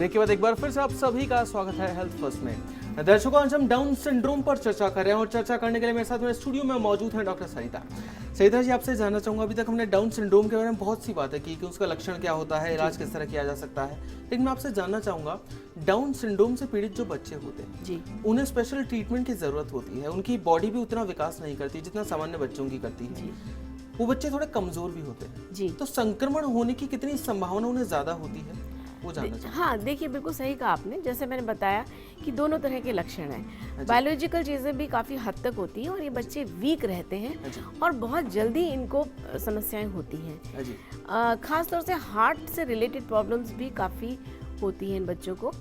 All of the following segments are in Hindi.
ब्रेक के बाद एक बार फिर से आप सभी का स्वागत है हेल्थ फर्स्ट में। दर्शकों, आज हम डाउन सिंड्रोम पर चर्चा कर रहे हैं और चर्चा करने के लिए मेरे साथ में स्टूडियो में मौजूद हैं डॉक्टर सरिता। सरिता जी, आपसे जानना चाहूंगा, अभी तक हमने डाउन सिंड्रोम के बारे में बहुत सी बातें की कि उसका लक्षण क्या होता है, इलाज किस तरह किया जा सकता है, लेकिन मैं आपसे जानना चाहूंगा, डाउन सिंड्रोम से पीड़ित जो बच्चे होते हैं जी, उन्हें स्पेशल ट्रीटमेंट की जरूरत होती है। उनकी बॉडी भी उतना विकास नहीं करती जितना सामान्य बच्चों की करती है। वो बच्चे थोड़े कमजोर भी होते हैं जी, तो संक्रमण होने की कितनी संभावना उन्हें ज्यादा होती है, वो जानना चाहिए। हाँ, देखिए, बिल्कुल सही कहा आपने। जैसे मैंने बताया कि दोनों तरह के लक्षण हैं। बायोलॉजिकल चीज़ें भी काफ़ी हद तक होती हैं और ये बच्चे वीक रहते हैं और बहुत जल्दी इनको समस्याएं होती हैं। ख़ास तौर से हार्ट से रिलेटेड प्रॉब्लम्स भी काफ़ी होती हैं इन बच्चों को,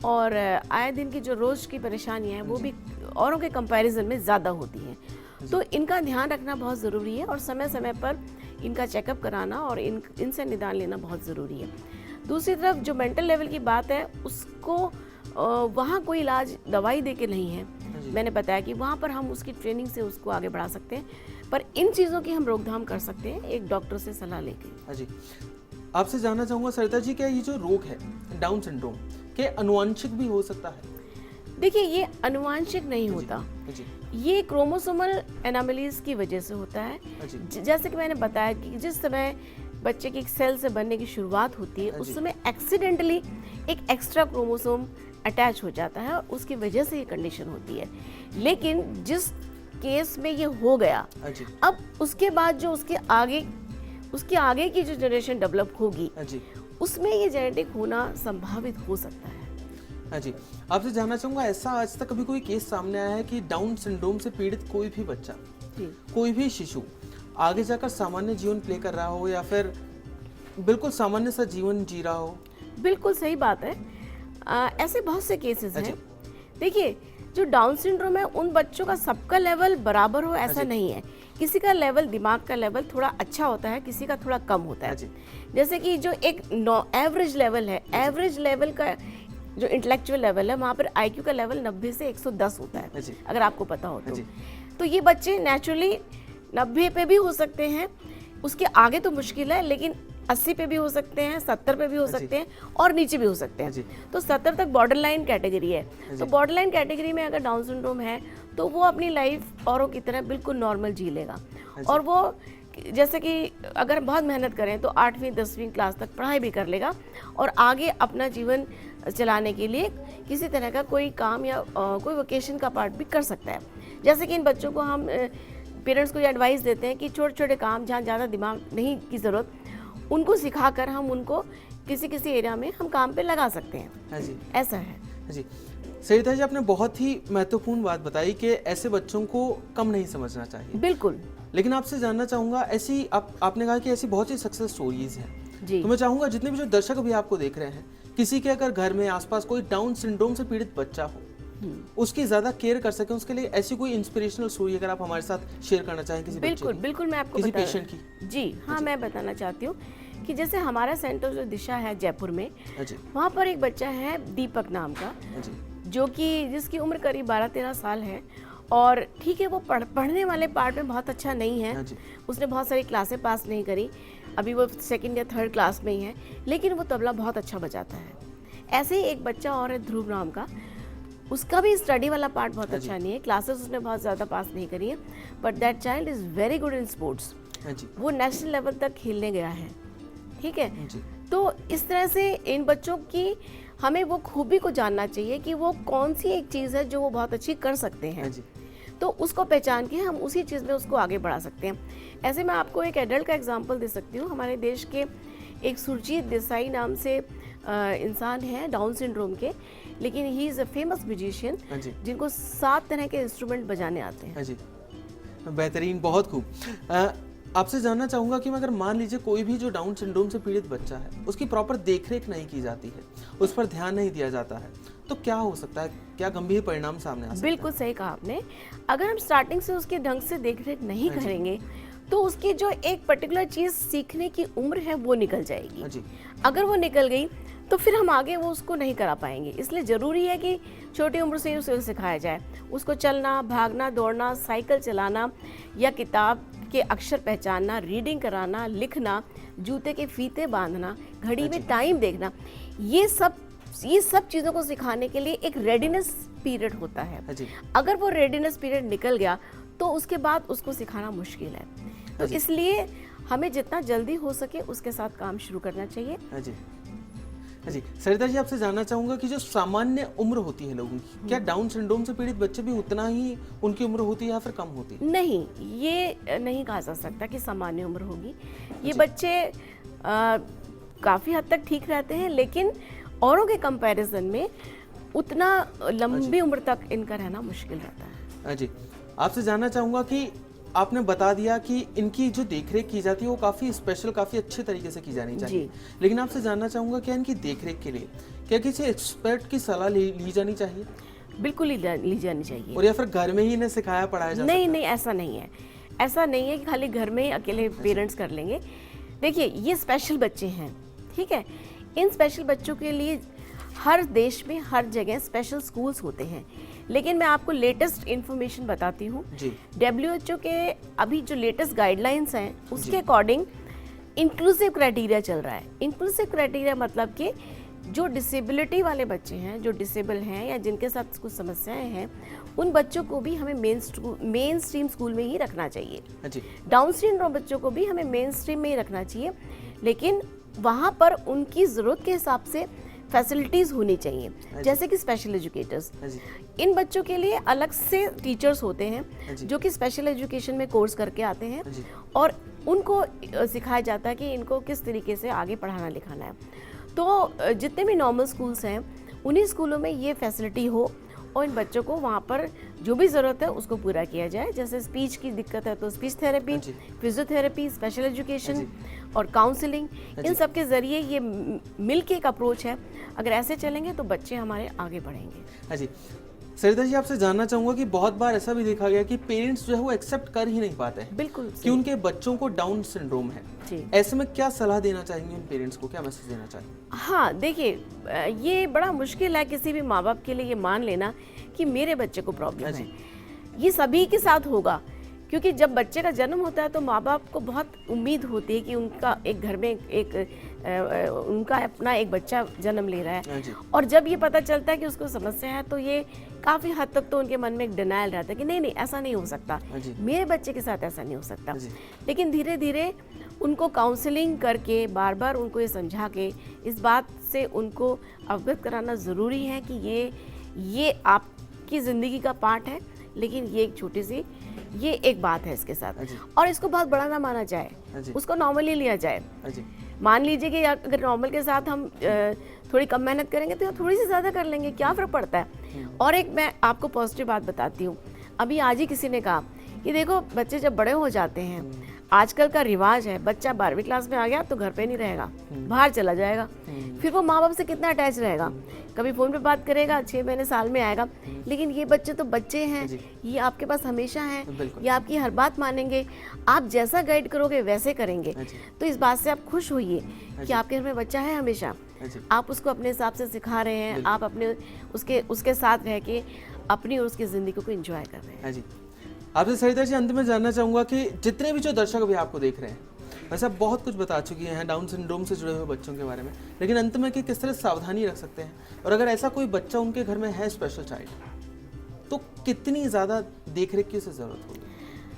और आए दिन की जो रोज़ की परेशानियाँ हैं वो भी औरों के कंपैरिजन में ज़्यादा होती हैं। तो इनका ध्यान रखना बहुत ज़रूरी है और समय समय पर इनका चेकअप कराना और इनसे निदान लेना बहुत ज़रूरी है। दूसरी तरफ जो मेंटल लेवल की बात है, उसको वहाँ कोई इलाज दवाई दे के नहीं है। मैंने बताया कि वहाँ पर हम उसकी ट्रेनिंग से उसको आगे बढ़ा सकते हैं, पर इन चीज़ों की हम रोकथाम कर सकते हैं एक डॉक्टर से सलाह लेके। जी, आपसे जानना चाहूँगा सरिता जी, क्या ये जो रोग है डाउन सिंड्रोम के अनुवांशिक भी हो सकता है? देखिए, ये अनुवांशिक नहीं होता, ये क्रोमोसोमल एनामलीज की वजह से होता है। जैसे कि मैंने बताया कि जिस समय बच्चे की सेल से बनने की शुरुआत होती है, उस समय एक्सीडेंटली एक एक्स्ट्रा क्रोमोसोम अटैच हो जाता है और उसकी वजह से ये कंडीशन होती है। लेकिन जिस केस में ये हो गया, अब उसके बाद जो उसके आगे की जो जनरेशन डेवलप होगी, उसमें ये जेनेटिक होना संभावित हो सकता है। हाँ जी, आपसे जानना चाहूँगा, ऐसा आज तक कभी कोई केस सामने आया है कि डाउन सिंड्रोम से पीड़ित कोई भी बच्चा, कोई भी शिशु आगे जाकर सामान्य जीवन प्ले कर रहा हो या फिर बिल्कुल सामान्य सा जीवन जी रहा हो? बिल्कुल सही बात है। ऐसे बहुत से केसेस हैं। देखिए, जो डाउन सिंड्रोम है, उन बच्चों का सबका लेवल बराबर हो ऐसा नहीं है। किसी का लेवल, दिमाग का लेवल थोड़ा अच्छा होता है, किसी का थोड़ा कम होता है। जैसे कि जो एक एवरेज लेवल है, एवरेज लेवल का जो इंटेलेक्चुअल लेवल है, वहाँ पर IQ का लेवल 90 से 110 होता है, अगर आपको पता हो तो ये बच्चे नेचुरली 90 पे भी हो सकते हैं, उसके आगे तो मुश्किल है, लेकिन 80 पे भी हो सकते हैं, 70 पे भी हो सकते हैं और नीचे भी हो सकते हैं। तो 70 तक बॉर्डर लाइन कैटेगरी है। तो बॉर्डर लाइन कैटेगरी में अगर डाउन सिंड्रोम है तो वो अपनी लाइफ औरों की तरह बिल्कुल नॉर्मल जी लेगा। और वो जैसे कि अगर बहुत मेहनत करें तो 8वीं 10वीं क्लास तक पढ़ाई भी कर लेगा और आगे अपना जीवन चलाने के लिए किसी तरह का कोई काम या कोई वोकेशन का पार्ट भी कर सकता है। जैसे कि इन बच्चों को हम पेरेंट्स को ये एडवाइस देते हैं कि छोटे छोटे काम जहाँ ज़्यादा दिमाग नहीं की ज़रूरत, उनको सिखाकर हम उनको किसी किसी एरिया में हम काम पे लगा सकते हैं। हाँ जी, ऐसा है। हाँ जी, सरिता जी, आपने बहुत ही महत्वपूर्ण बात बताई कि ऐसे बच्चों को कम नहीं समझना चाहिए। बिल्कुल। लेकिन आपसे जानना चाहूँगा, ऐसी आपने कहा कि ऐसी बहुत सी सक्सेस स्टोरीज हैं जी, तो मैं चाहूँगा जितने भी जो दर्शक अभी आपको देख रहे हैं, किसी के अगर घर में आसपास कोई डाउन सिंड्रोम से पीड़ित बच्चा हो, उसकी ज्यादा केयर कर सके, उसके लिए ऐसी कोई इंस्पिरेशनल स्टोरी अगर आप हमारे साथ शेयर करना चाहें किसी बिल्कुल बिल्कुल मैं आपको किसी पेशेंट की। जी हाँ, मैं बताना चाहती हूँ कि जैसे हमारा सेंटर जो दिशा है जयपुर में, वहाँ पर एक बच्चा है दीपक नाम का, जो कि जिसकी उम्र करीब 12-13 साल है। और ठीक है, वो पढ़ने वाले पार्ट में बहुत अच्छा नहीं है, उसने बहुत सारी क्लासें पास नहीं करी, अभी वो 2nd या 3rd क्लास में ही है, लेकिन वो तबला बहुत अच्छा बजाता है। ऐसे ही एक बच्चा और है ध्रुव नाम का, उसका भी स्टडी वाला पार्ट बहुत अच्छा नहीं है, क्लासेस उसने बहुत ज़्यादा पास नहीं करी है, but that child is very good in sports. वो नेशनल लेवल तक खेलने गया है। ठीक है, तो इस तरह से इन बच्चों की हमें वो खूबी को जानना चाहिए कि वो कौन सी एक चीज़ है जो वो बहुत अच्छी कर सकते हैं, तो उसको पहचान के हम उसी चीज़ में उसको आगे बढ़ा सकते हैं। ऐसे मैं आपको एक एडल्ट का एग्जांपल दे सकती हूँ। हमारे देश के एक सुरजीत देसाई नाम से इंसान है डाउन सिंड्रोम के, लेकिन he is a famous musician जिनको 7 तरह के इंस्ट्रूमेंट बजाने आते हैं। जी, बेहतरीन, बहुत खूब। आपसे जानना चाहूँगा कि अगर मान लीजिए कोई भी जो डाउन सिंड्रोम से पीड़ित बच्चा है, उसकी प्रॉपर देखरेख नहीं की जाती है, उस पर ध्यान नहीं दिया जाता है, तो क्या हो सकता है, क्या गंभीर परिणाम सामने आ सकते हैं? बिल्कुल सही कहा आपने। अगर हम स्टार्टिंग से उसके ढंग से देखरेख नहीं करेंगे तो उसकी जो एक पर्टिकुलर चीज़ सीखने की उम्र है वो निकल जाएगी। अगर वो निकल गई तो फिर हम आगे वो उसको नहीं करा पाएंगे। इसलिए ज़रूरी है कि छोटी उम्र से ही उसे सिखाया जाए, उसको चलना, भागना, दौड़ना, साइकिल चलाना या किताब के अक्षर पहचानना, रीडिंग कराना, लिखना, जूते के फीते बांधना, घड़ी में टाइम देखना, ये सब ये सब चीज़ों को सिखाने के लिए एक रेडीनेस पीरियड होता है। जी। अगर वो रेडीनेस पीरियड निकल गया तो उसके बाद उसको सिखाना मुश्किल है। तो इसलिए हमें जितना जल्दी हो सके उसके साथ काम शुरू करना चाहिए। जी। जी सरिता जी, आपसे जानना चाहूंगा कि जो सामान्य उम्र होती है लोगों की, क्या डाउन सिंड्रोम से पीड़ित बच्चे भी उतना ही उनकी उम्र होती है या फिर कम होती है? नहीं, ये नहीं कहा जा सकता कि सामान्य उम्र होगी। ये बच्चे काफ़ी हद तक ठीक रहते हैं, लेकिन औरों के कंपैरिजन में उतना लंबी उम्र तक इनका रहना मुश्किल रहता है। जी, आपसे जानना चाहूंगा कि आपने बता दिया कि इनकी जो देखरेख की जाती है वो काफ़ी स्पेशल, काफ़ी अच्छे तरीके से की जानी चाहिए, लेकिन आपसे जानना चाहूंगा क्या इनकी देखरेख के लिए क्या किसी एक्सपर्ट की सलाह ली जानी चाहिए? बिल्कुल ली जानी चाहिए। और या फिर घर में ही इन्हें सिखाया पढ़ाया जा सकता है? नहीं, ऐसा नहीं है। ऐसा नहीं है कि खाली घर में ही अकेले पेरेंट्स कर लेंगे। देखिए, ये स्पेशल बच्चे हैं, ठीक है। इन स्पेशल बच्चों के लिए हर देश में हर जगह स्पेशल स्कूल्स होते हैं, लेकिन मैं आपको लेटेस्ट इन्फॉर्मेशन बताती हूँ। WHO के अभी जो लेटेस्ट गाइडलाइंस हैं उसके अकॉर्डिंग इंक्लूसिव क्राइटेरिया चल रहा है। इंक्लूसिव क्राइटेरिया मतलब कि जो डिसेबिलिटी वाले बच्चे हैं, जो डिसेबल हैं या जिनके साथ कुछ समस्याएं हैं, उन बच्चों को भी हमें मेन स्ट्रीम स्कूल में ही रखना चाहिए। डाउन सिंड्रोम बच्चों को भी हमें मेन स्ट्रीम में ही रखना चाहिए, लेकिन वहाँ पर उनकी ज़रूरत के हिसाब से फैसिलिटीज़ होनी चाहिए, जैसे कि स्पेशल एजुकेटर्स। इन बच्चों के लिए अलग से टीचर्स होते हैं जो कि स्पेशल एजुकेशन में कोर्स करके आते हैं और उनको सिखाया जाता है कि इनको किस तरीके से आगे पढ़ाना लिखाना है। तो जितने भी नॉर्मल स्कूल्स हैं उन्हीं स्कूलों में ये फैसिलिटी हो और इन बच्चों को वहाँ पर जो भी ज़रूरत है उसको पूरा किया जाए। जैसे स्पीच की दिक्कत है तो speech therapy, physiotherapy, special education और काउंसलिंग, इन सब के ज़रिए ये मिल के एक अप्रोच है। अगर ऐसे चलेंगे तो बच्चे हमारे आगे बढ़ेंगे। जी सरिता जी, आपसे जानना चाहूंगा कि बहुत बार ऐसा भी देखा गया कि पेरेंट्स जो है वो एक्सेप्ट कर ही नहीं पाते हैं बिल्कुल कि उनके बच्चों को डाउन सिंड्रोम है। ऐसे में क्या सलाह देना चाहेंगे उन पेरेंट्स को, क्या मैसेज देना चाहेंगे? हाँ, देखिए, ये बड़ा मुश्किल है किसी भी माँ बाप के लिए ये मान लेना कि मेरे बच्चे को प्रॉब्लम है। ये सभी के साथ होगा, क्योंकि जब बच्चे का जन्म होता है तो माँ बाप को बहुत उम्मीद होती है कि उनका एक घर में उनका अपना एक बच्चा जन्म ले रहा है, और जब ये पता चलता है कि उसको समस्या है तो ये काफ़ी हद तक तो उनके मन में एक डिनायल रहता है कि नहीं ऐसा नहीं हो सकता, मेरे बच्चे के साथ ऐसा नहीं हो सकता। लेकिन धीरे धीरे उनको काउंसलिंग करके बार बार उनको ये समझा के इस बात से उनको अवगत कराना ज़रूरी है कि ये आपकी ज़िंदगी का पार्ट है, लेकिन ये एक छोटी सी ये एक बात है इसके साथ, और इसको बहुत बड़ा ना माना जाए, उसको नॉर्मली लिया जाए। मान लीजिए कि अगर नॉर्मल के साथ हम थोड़ी कम मेहनत करेंगे तो थोड़ी सी ज़्यादा कर लेंगे, क्या फ़र्क पड़ता है। और एक मैं आपको पॉजिटिव बात बताती हूँ, अभी आज ही किसी ने कहा कि देखो बच्चे जब बड़े हो जाते हैं, आजकल का रिवाज है, बच्चा 12वीं क्लास में आ गया तो घर पे नहीं रहेगा, बाहर चला जाएगा, फिर वो माँ बाप से कितना अटैच रहेगा, कभी फ़ोन पे बात करेगा, 6 महीने साल में आएगा। लेकिन ये बच्चे तो बच्चे हैं, ये आपके पास हमेशा हैं, ये आपकी हर बात मानेंगे, आप जैसा गाइड करोगे वैसे करेंगे। तो इस बात से आप खुश होइए कि आपके घर में बच्चा है हमेशा, आप उसको अपने हिसाब से सिखा रहे हैं, आप अपने उसके साथ रह के अपनी और उसकी ज़िंदगी को एंजॉय कर रहे हैं। आपसे सरिता जी अंत में जानना चाहूँगा कि जितने भी जो दर्शक अभी आपको देख रहे हैं, वैसे आप बहुत कुछ बता चुकी हैं डाउन सिंड्रोम से जुड़े हुए बच्चों के बारे में, लेकिन अंत में कि किस तरह सावधानी रख सकते हैं, और अगर ऐसा कोई बच्चा उनके घर में है स्पेशल चाइल्ड, तो कितनी ज़्यादा देखरेख की उसे ज़रूरत होगी?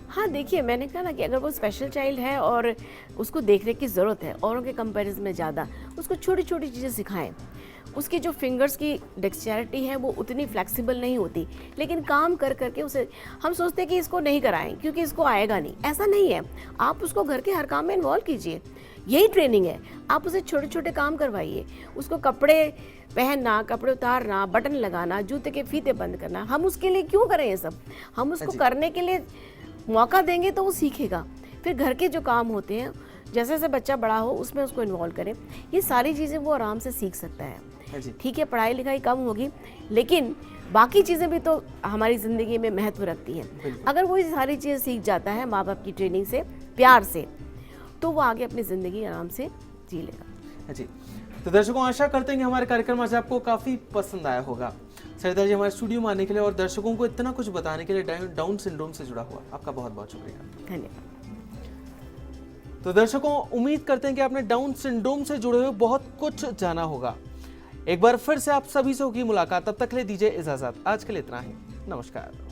हाँ, देखिए, मैंने कहा ना कि अगर वो स्पेशल चाइल्ड है और उसको देखरेख की ज़रूरत है औरों के कंपैरिजन में ज़्यादा, उसको छोटी छोटी चीज़ें सिखाएं। उसकी जो फिंगर्स की डेक्सचैरिटी है वो उतनी फ्लेक्सिबल नहीं होती, लेकिन काम कर करके उसे हम सोचते हैं कि इसको नहीं कराएं क्योंकि इसको आएगा नहीं, ऐसा नहीं है। आप उसको घर के हर काम में इन्वॉल्व कीजिए, यही ट्रेनिंग है। आप उसे छोटे छोटे काम करवाइए, उसको कपड़े पहनना, कपड़े उतारना, बटन लगाना, जूते के फीते बंद करना, हम उसके लिए क्यों करें ये सब? हम उसको करने के लिए मौका देंगे तो वो सीखेगा। फिर घर के जो काम होते हैं, जैसे जैसे बच्चा बड़ा हो उसमें उसको इन्वॉल्व करें, ये सारी चीज़ें वो आराम से सीख सकता है। ठीक है, पढ़ाई लिखाई कम होगी, लेकिन बाकी चीज़ें भी तो हमारी ज़िंदगी में महत्व रखती हैं। अगर वो ये सारी चीज़ें सीख जाता है माँ बाप की ट्रेनिंग से, प्यार से, तो वो आगे अपनी ज़िंदगी आराम से जी लेगा। जी, तो दर्शकों, आशा करते हैं कि हमारे कार्यक्रम आज आपको काफ़ी पसंद आया होगा। सरिता जी हमारे स्टूडियो में आने के लिए और दर्शकों को इतना कुछ बताने के लिए डाउन सिंड्रोम से जुड़ा हुआ आपका बहुत बहुत शुक्रिया। धन्यवाद। तो दर्शकों, उम्मीद करते हैं कि आपने डाउन सिंड्रोम से जुड़े हुए बहुत कुछ जाना होगा। एक बार फिर से आप सभी से होगी मुलाकात, तब तक ले दीजिए इजाजत। आज के लिए इतना ही, नमस्कार।